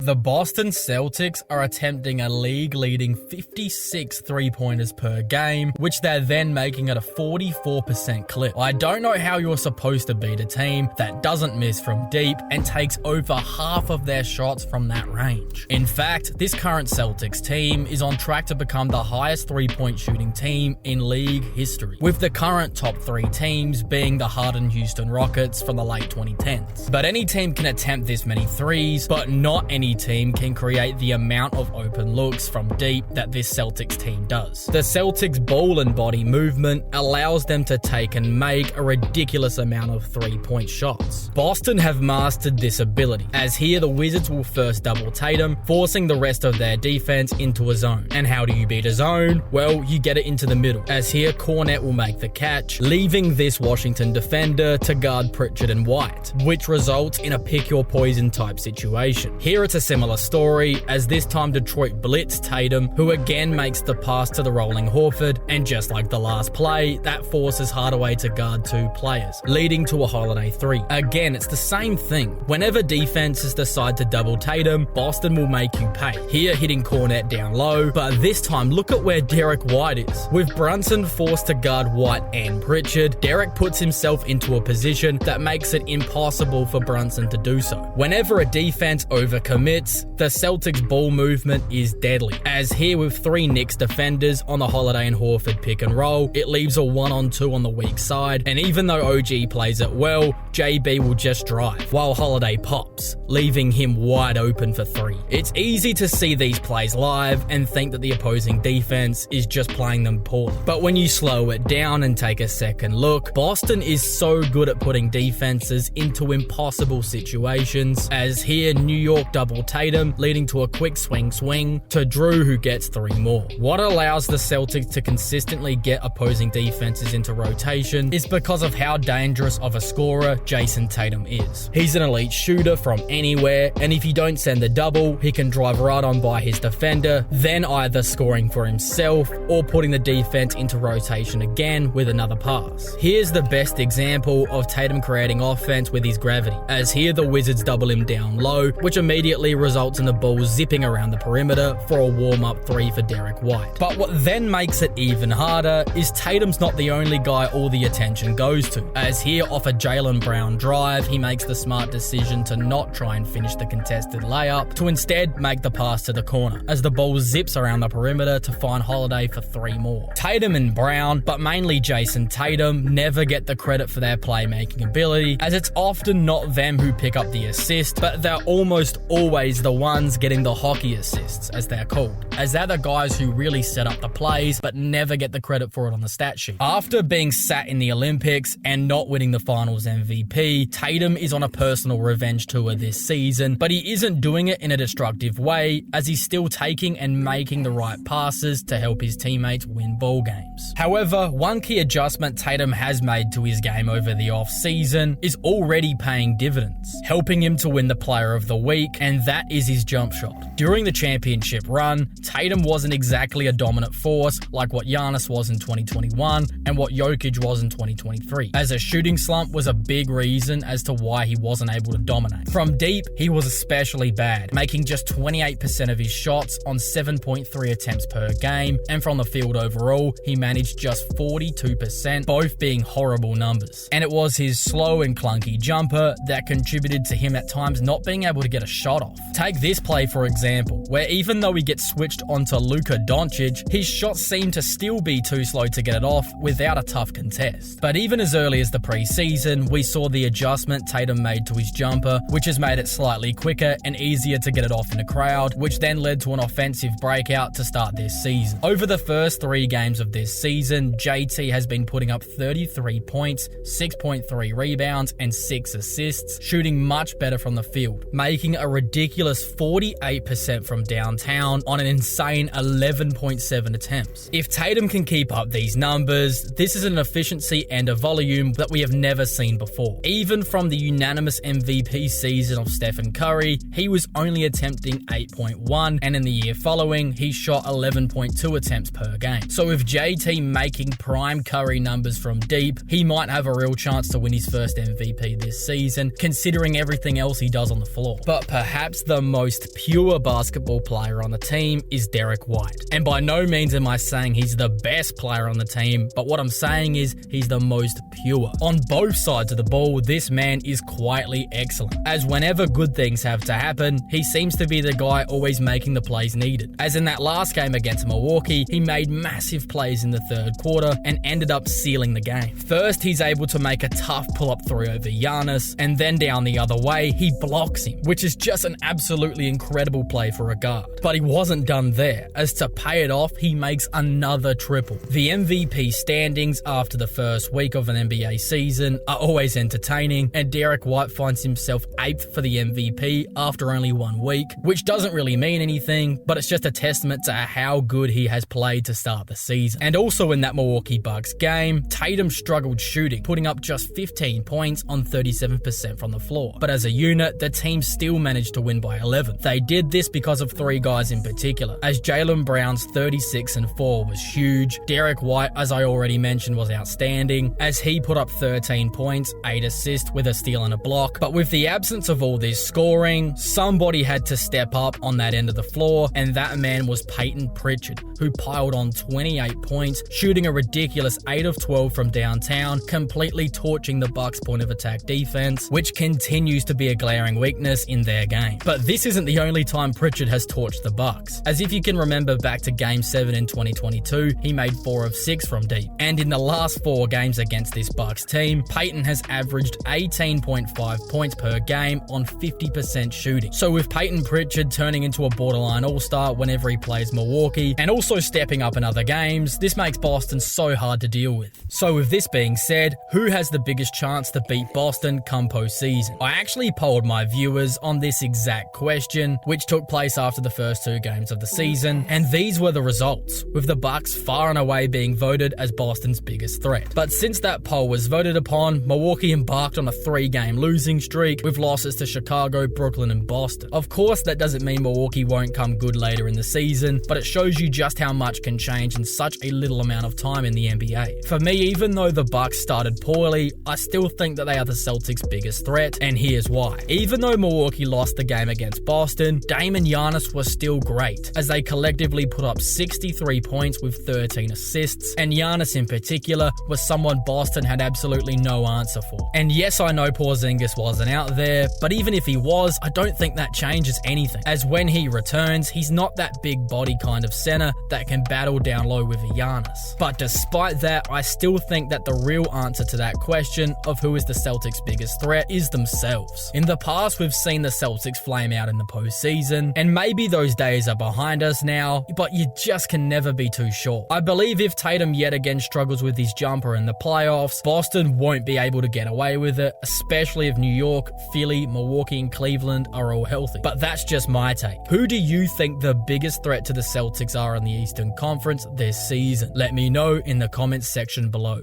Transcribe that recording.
The Boston Celtics are attempting a league-leading 56 three-pointers per game, which they're then making at a 44% clip. I don't know how you're supposed to beat a team that doesn't miss from deep and takes over half of their shots from that range. In fact, this current Celtics team is on track to become the highest three-point shooting team in league history, with the current top three teams being the Harden Houston Rockets from the late 2010s. But any team can attempt this many threes, but not any team can create the amount of open looks from deep that this Celtics team does. The Celtics ball and body movement allows them to take and make a ridiculous amount of three-point shots. Boston have mastered this ability, as here the Wizards will first double Tatum, forcing the rest of their defense into a zone. And how do you beat a zone? Well, you get it into the middle, as here Cornet will make the catch, leaving this Washington defender to guard Pritchard and White, which results in a pick-your-poison type situation. Here it's a similar story, as this time Detroit blitz Tatum, who again makes the pass to the rolling Horford, and just like the last play, that forces Hardaway to guard two players, leading to a Holiday three. Again, it's the same thing. Whenever defenses decide to double Tatum, Boston will make you pay. Here hitting Cornet down low, but this time look at where Derek White is. With Brunson forced to guard White and Pritchard, Derek puts himself into a position that makes it impossible for Brunson to do so. Whenever a defense overcommits, the Celtics ball movement is deadly, as here with three Knicks defenders on the Holiday and Horford pick and roll, it leaves a 1-on-2 on the weak side, and even though OG plays it well, JB will just drive, while Holiday pops, leaving him wide open for three. It's easy to see these plays live and think that the opposing defense is just playing them poorly. But when you slow it down and take a second look, Boston is so good at putting defenses into impossible situations, as here New York double Tatum, leading to a quick swing to Drew, who gets three more. What allows the Celtics to consistently get opposing defenses into rotation is because of how dangerous of a scorer Jason Tatum is. He's an elite shooter from anywhere, and if you don't send the double, he can drive right on by his defender, then either scoring for himself or putting the defense into rotation again with another pass. Here's the best example of Tatum creating offense with his gravity, as here the Wizards double him down low, which immediately results in the ball zipping around the perimeter for a warm-up three for Derek White. But what then makes it even harder is Tatum's not the only guy all the attention goes to, as here off a Jaylen Brown drive, he makes the smart decision to not try and finish the contested layup, to instead make the pass to the corner, as the ball zips around the perimeter to find Holiday for three more. Tatum and Brown, but mainly Jason Tatum, never get the credit for their playmaking ability, as it's often not them who pick up the assist, but they're almost always the ones getting the hockey assists, as they're called, as they're the guys who really set up the plays but never get the credit for it on the stat sheet. After being sat in the Olympics and not winning the finals MVP, Tatum is on a personal revenge tour this season, but he isn't doing it in a destructive way, as he's still taking and making the right passes to help his teammates win ball games. However, one key adjustment Tatum has made to his game over the off-season is already paying dividends, helping him to win the Player of the Week, and that is his jump shot. During the championship run, Tatum wasn't exactly a dominant force like what Giannis was in 2021 and what Jokic was in 2023, as a shooting slump was a big reason as to why he wasn't able to dominate. From deep, he was especially bad, making just 28% of his shots on 7.3 attempts per game, and from the field overall, he managed just 42%, both being horrible numbers. And it was his slow and clunky jumper that contributed to him at times not being able to get a shot off. Take this play for example, where even though he gets switched onto Luka Doncic, his shots seem to still be too slow to get it off without a tough contest. But even as early as the preseason, we saw the adjustment Tatum made to his jumper, which has made it slightly quicker and easier to get it off in a crowd, which then led to an offensive breakout to start this season. Over the first 3 games of this season, JT has been putting up 33 points, 6.3 rebounds, and 6 assists, shooting much better from the field, making a ridiculous 48% from downtown on an insane 11.7 attempts. If Tatum can keep up these numbers, this is an efficiency and a volume that we have never seen before. Even from the unanimous MVP season of Stephen Curry, he was only attempting 8.1, and in the year following, he shot 11.2 attempts per game. So with JT making prime Curry numbers from deep, he might have a real chance to win his first MVP this season, considering everything else he does on the floor. But perhaps the most pure basketball player on the team is Derek White. And by no means am I saying he's the best player on the team, but what I'm saying is he's the most pure. On both sides of the ball, this man is quietly excellent, as whenever good things have to happen, he seems to be the guy always making the plays needed. As in that last game against Milwaukee, he made massive plays in the third quarter and ended up sealing the game. First, he's able to make a tough pull-up three over Giannis, and then down the other way, he blocks him, which is just an absolutely incredible play for a guard. But he wasn't done there, as to pay it off, he makes another triple. The MVP standings after the first week of an NBA season are always entertaining, and Derek White finds himself 8th for the MVP after only 1 week, which doesn't really mean anything, but it's just a testament to how good he has played to start the season. And also in that Milwaukee Bucks game, Tatum struggled shooting, putting up just 15 points on 37% from the floor. But as a unit, the team still managed to win by 11. They did this because of 3 guys in particular, as Jaylen Brown's 36 and 4 was huge. Derek White, as I already mentioned, was outstanding, as he put up 13 points, 8 assists with a steal and a block. But with the absence of all this scoring, somebody had to step up on that end of the floor, and that man was Peyton Pritchard, who piled on 28 points, shooting a ridiculous 8 of 12 from downtown, completely torching the Bucks' point of attack defense, which continues to be a glaring weakness in their game. But this isn't the only time Pritchard has torched the Bucks, as if you can remember back to Game 7 in 2022, he made 4 of 6 from deep. And in the last 4 games against this Bucks team, Peyton has averaged 18.5 points per game on 50% shooting. So with Peyton Pritchard turning into a borderline all-star whenever he plays Milwaukee, and also stepping up in other games, this makes Boston so hard to deal with. So with this being said, who has the biggest chance to beat Boston come postseason? I actually polled my viewers on this exact question, which took place after the first 2 games of the season, and these were the results, with the Bucks far and away being voted as Boston's biggest threat. But since that poll was voted upon, Milwaukee embarked on a 3-game losing streak with losses to Chicago, Brooklyn, and Boston. Of course, that doesn't mean Milwaukee won't come good later in the season, but it shows you just how much can change in such a little amount of time in the NBA. For me, even though the Bucks started poorly, I still think that they are the Celtics' biggest threat, and here's why. Even though Milwaukee lost the game against Boston, Dame and Giannis were still great, as they collectively put up 63 points with 13 assists, and Giannis in particular was someone Boston had absolutely no answer for. And yes, I know Porzingis wasn't out there, but even if he was, I don't think that changes anything, as when he returns, he's not that big body kind of center that can battle down low with a Giannis. But despite that, I still think that the real answer to that question of who is the Celtics' biggest threat is themselves. In the past, we've seen the Celtics flame out in the postseason, and maybe those days are behind us now, but you just can never be too sure. I believe if Tatum yet again struggles with his jumper in the playoffs, Boston won't be able to get away with it, especially if New York, Philly, Milwaukee, and Cleveland are all healthy. But that's just my take. Who do you think the biggest threat to the Celtics are in the Eastern Conference this season? Let me know in the comments section below.